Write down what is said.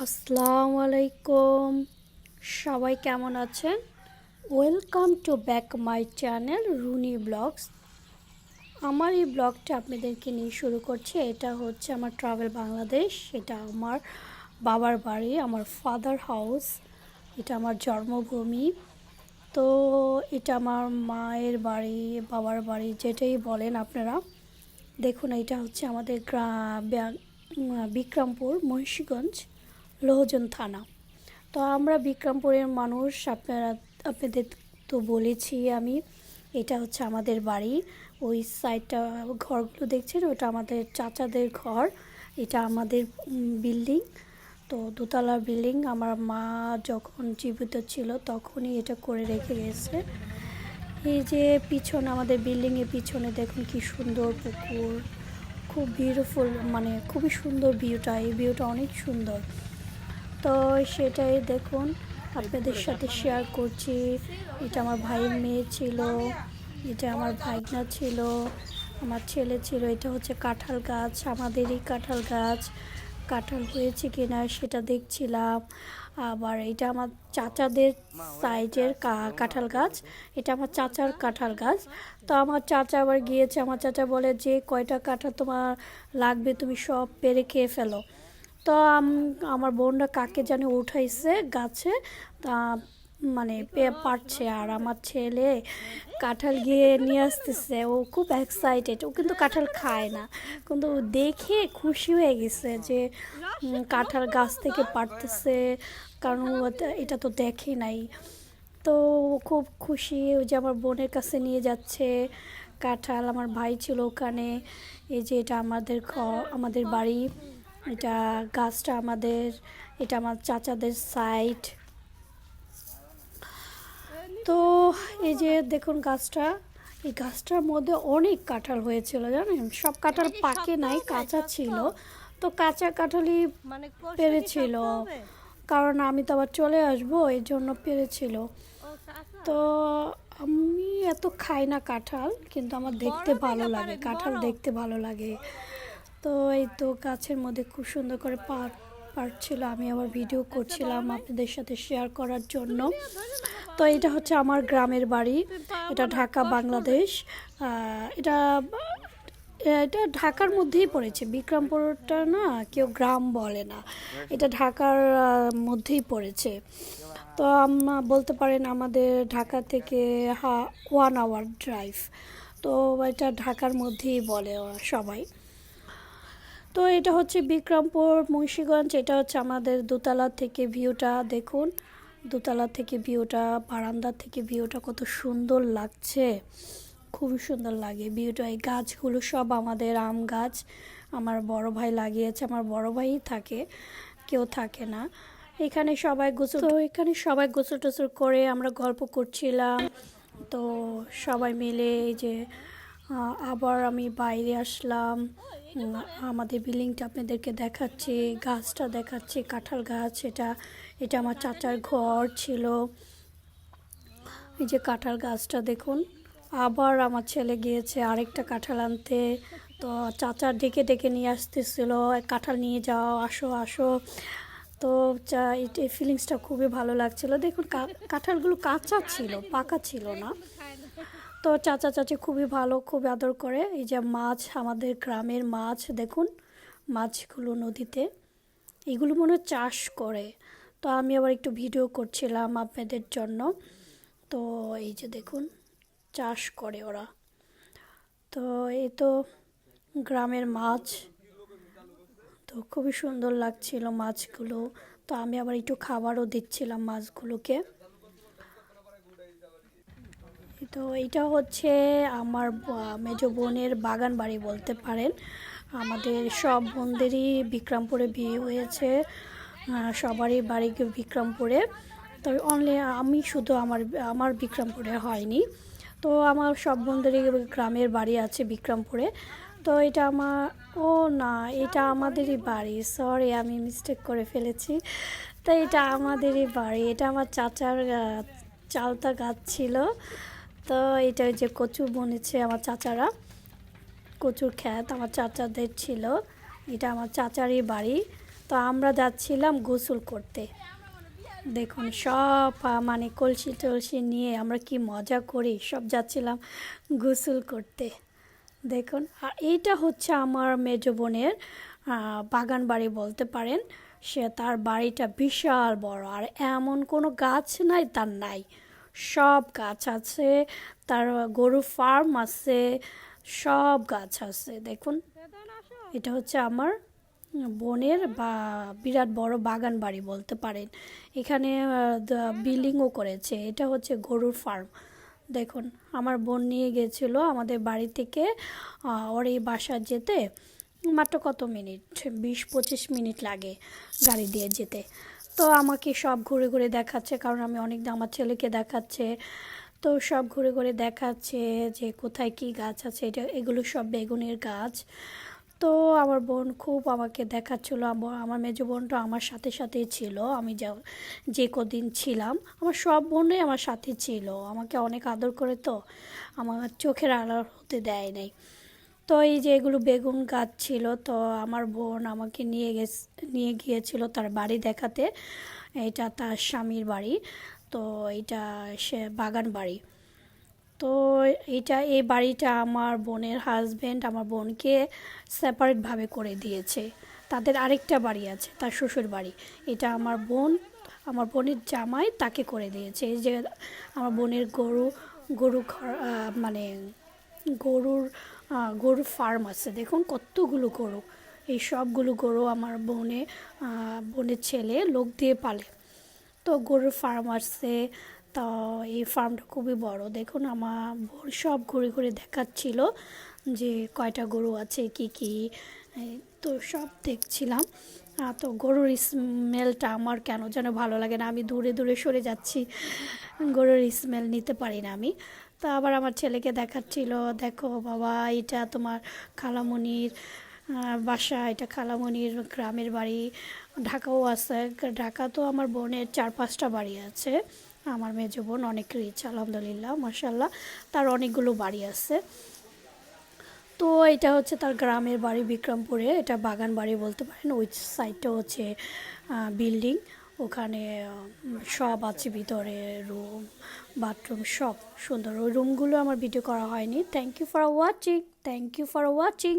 আসসালামু আলাইকুম। সবাই কেমন আছেন? Welcome to back my channel Runi Vlogs. আমার এই ব্লগটা আপনাদেরকে নিয়ে শুরু করছি। এটা হচ্ছে আমার ট্রাভেল বাংলাদেশ। এটা আমার বাবার বাড়ি, আমার ফাদার হাউস। এটা আমার জন্মভূমি। তো এটা আমার মায়ের বাড়ি, বাবার বাড়ি, যেটাই বলেন আপনারা। দেখুন, এটা হচ্ছে আমাদের বিক্রমপুর, মুন্সিগঞ্জ, লোহজন থানা। তো আমরা বিক্রমপুরের মানুষ। আপনাদের তো বলেছি আমি, এটা হচ্ছে আমাদের বাড়ি। ওই সাইডটা ঘরগুলো দেখছেন, ওটা আমাদের চাচাদের ঘর। এটা আমাদের বিল্ডিং। তো দোতলা বিল্ডিং। আমার মা যখন জীবিত ছিল তখনই এটা করে রেখে গেছে। এই যে পিছনে, আমাদের বিল্ডিংয়ের পিছনে দেখুন কি সুন্দর পুকুর, খুব বিউটিফুল, মানে খুবই সুন্দর ভিউটা। এই ভিউটা অনেক সুন্দর। তো সেটাই দেখুন, আপনাদের সাথে শেয়ার করছি। এটা আমার ভাইয়ের মেয়ে ছিল, এটা আমার ভাইগনা ছিল, আমার ছেলে ছিল। এটা হচ্ছে কাঁঠাল গাছ, আমাদেরই কাঁঠাল গাছ। কাঁঠাল হয়েছে কিনা সেটা দেখছিলাম। আবার এটা আমার চাচাদের সাইজের কাঁঠাল গাছ। এটা আমার চাচার কাঁঠাল গাছ। তো আমার চাচা আবার গিয়েছে, আমার চাচা বলে যে কয়টা কাঁঠাল তোমার লাগবে তুমি সব পেরে খেয়ে ফেলো। তো আমার বোনরা কাকে জানে উঠাইছে গাছে, তা মানে পারছে। আর আমার ছেলে কাঁঠাল গিয়ে নিয়ে আসতেছে। ও খুব এক্সাইটেড। ও কিন্তু কাঁঠাল খায় না, কিন্তু দেখে খুশি হয়ে গেছে যে কাঁঠাল গাছ থেকে পারতেছে, কারণ এটা তো দেখে নাই। তো খুব খুশি। ওই যে আমার বোনের কাছে নিয়ে যাচ্ছে কাঁঠাল। আমার ভাই ছিল ওখানে। এই যে এটা আমাদের বাড়ি, এটা গাছটা আমাদের, এটা আমার চাচাদের সাইড। তো এই যে দেখুন গাছটা, এই গাছটার মধ্যে অনেক কাঁঠাল হয়েছিল জানেন। সব কাঁঠাল পাকে নাই, কাঁচা ছিল। তো কাঁচা কাঁঠালই পেরেছিল, কারণ আমি তো আবার চলে আসবো, এই জন্য পেরেছিল। তো আমি এত খাই না কাঁঠাল, কিন্তু আমার দেখতে ভালো লাগে, কাঁঠাল দেখতে ভালো লাগে। তো এই তো গাছের মধ্যে খুব সুন্দর করে পারছিল। আমি আবার ভিডিও করছিলাম আপনাদের সাথে শেয়ার করার জন্য। তো এটা হচ্ছে আমার গ্রামের বাড়ি, এটা ঢাকা, বাংলাদেশ। এটা এটা ঢাকার মধ্যেই পড়েছে। বিক্রমপুরটা না কেউ গ্রাম বলে না, এটা ঢাকার মধ্যেই পড়েছে। তো বলতে পারেন আমাদের ঢাকা থেকে 1 আওয়ার ড্রাইভ। তো এটা ঢাকার মধ্যেই বলে ওরা সবাই। তো এটা হচ্ছে বিক্রমপুর, মুন্সিগঞ্জ। এটা হচ্ছে আমাদের দোতলা থেকে ভিউটা দেখুন। দোতলা থেকে ভিউটা, বারান্দা থেকে ভিউটা কত সুন্দর লাগছে, খুবই সুন্দর লাগে ভিউটা। এই গাছগুলো সব আমাদের আম গাছ, আমার বড় ভাই লাগিয়েছে। আমার বড় ভাইই থাকে, কেউ থাকে না এখানে। এখানে সবাই গোসল টোসল করে আমরা গল্প করছিলাম। তো সবাই মিলে এই যে আবার আমি বাইরে আসলাম। আমাদের বিল্ডিংটা আপনাদেরকে দেখাচ্ছি, গাছটা দেখাচ্ছি, কাঁঠাল গাছ। এটা আমার চাচার ঘর ছিল। এই যে কাঁঠাল গাছটা দেখুন। আবার আমার ছেলে গিয়েছে আরেকটা কাঁঠাল আনতে। তো চাচার ডেকে ডেকে নিয়ে আসতেছিল, কাঁঠাল নিয়ে যাও, আসো আসো। তো এই ফিলিংসটা খুবই ভালো লাগছিল। দেখুন কাঁঠালগুলো কাঁচা ছিল, পাকা ছিল না। তো চাচা চাচি খুবই ভালো, খুব আদর করে। এই যে মাছ, আমাদের গ্রামের মাছ দেখুন, মাছগুলো নদীতে, এগুলো মনে হয় চাষ করে। তো আমি আবার একটু ভিডিও করছিলাম আপনাদের জন্য। তো এই যে দেখুন, চাষ করে ওরা। তো এই তো গ্রামের মাছ, তো খুবই সুন্দর লাগছিল মাছগুলো। তো আমি আবার একটু খাবারও দিচ্ছিলাম মাছগুলোকে। তো এইটা হচ্ছে আমার মেজো বোনের বাগান বাড়ি বলতে পারেন। আমাদের সব বোনদেরই বিক্রমপুরে বিয়ে হয়েছে, সবারই বাড়ি বিক্রমপুরে। তো অনলি আমি শুধু আমার বিক্রমপুরে হয়নি। তো আমার সব বোনদেরই গ্রামের বাড়ি আছে বিক্রমপুরে। তো এটা না, এটা আমাদেরই বাড়ি। সরি, আমি মিস্টেক করে ফেলেছি। তো এটা আমাদেরই বাড়ি। এটা আমার চাচার চালতা গাছ ছিল। তো এটা যে কচু বনেছে আমার চাচারা, কচুর ক্ষেত আমার চাচাদের ছিল। এটা আমার চাচারই বাড়ি। তো আমরা যাচ্ছিলাম গোসল করতে। দেখুন সব মানে কলসি টলসি নিয়ে আমরা কি মজা করি, সব যাচ্ছিলাম গোসল করতে। দেখুন আর এইটা হচ্ছে আমার মেজ বোনের বাগান বাড়ি বলতে পারেন। সে তার বাড়িটা বিশাল বড়, আর এমন কোনো গাছ নাই তার নাই, সব গাছ আছে। তার গরু ফার্ম আছে, সব গাছ আছে। দেখুন এটা হচ্ছে আমার বোনের বা বিরাট বড় বাগান বাড়ি বলতে পারেন। এখানে বিল্ডিংও করেছে। এটা হচ্ছে গরুর ফার্ম। দেখুন আমার বোন নিয়ে গেছিলো আমাদের বাড়ি থেকে ওর এই বাসা যেতে মাত্র কত মিনিট, 20-25 মিনিট লাগে গাড়ি দিয়ে যেতে। তো আমাকে সব ঘুরে ঘুরে দেখাচ্ছে, কারণ আমি অনেক আমার ছেলেকে দেখাচ্ছে। তো সব ঘুরে ঘুরে দেখাচ্ছে যে কোথায় কি গাছ আছে, এগুলো সব বেগুনের গাছ। তো আমার বোন খুব আমাকে দেখাচ্ছিলো। আমার মেজো বোনটা আমার সাথে সাথেই ছিল। আমি যে কদিন ছিলাম আমার সব বোনই আমার সাথে ছিল, আমাকে অনেক আদর করে। তো আমার চোখের আড়াল হতে দেয় নাই। তো এই যে এগুলো বেগুন গাছ ছিল, তো আমার বোন আমাকে নিয়ে গিয়েছিল তার বাড়ি দেখাতে। এটা তার স্বামীর বাড়ি, তো এটা সে বাগান বাড়ি। তো এই বাড়িটা আমার বোনের হাজব্যান্ড আমার বোনকে সেপারেটভাবে করে দিয়েছে। তাদের আরেকটা বাড়ি আছে, তার শ্বশুর বাড়ি। এটা আমার বোনের জামাই তাকে করে দিয়েছে। এই যে আমার বোনের গরু মানে গরুর গরুর ফার্ম আছে। দেখুন কতগুলো গরু, এই সবগুলো গরু আমার বোনের ছেলে লোক দিয়ে পালে। তো গরুর ফার্ম আছে। তো এই ফার্মটা খুবই বড়। দেখুন আমার বোন সব ঘুরে ঘুরে দেখাচ্ছিল যে কয়টা গরু আছে কি কি, তো সব দেখছিলাম। তো গরুর স্মেলটা আমার কেন যেন ভালো লাগে না, আমি দূরে দূরে সরে যাচ্ছি, গরুর স্মেল নিতে পারি না আমি। তো আবার আমার ছেলেকে দেখাচ্ছিল, দেখো বাবা এটা তোমার খালামণির বাসা, এটা খালামণির গ্রামের বাড়ি। ঢাকাও আছে, ঢাকা তো আমার বোনের 4-5টা বাড়ি আছে। আমার মেজো বোন অনেক রিচ আলহামদুলিল্লাহ মাশাল্লাহ, তার অনেকগুলো বাড়ি আছে। তো এটা হচ্ছে তার গ্রামের বাড়ি বিক্রমপুরে, এটা বাগান বাড়ি বলতে পারেন। ওই সাইডটা হচ্ছে বিল্ডিং, ওখানে সব আছে ভিতরে, রুম বাথরুম সব সুন্দর। ওই রুমগুলো আমার ভিডিও করা হয়নি। Thank you for watching.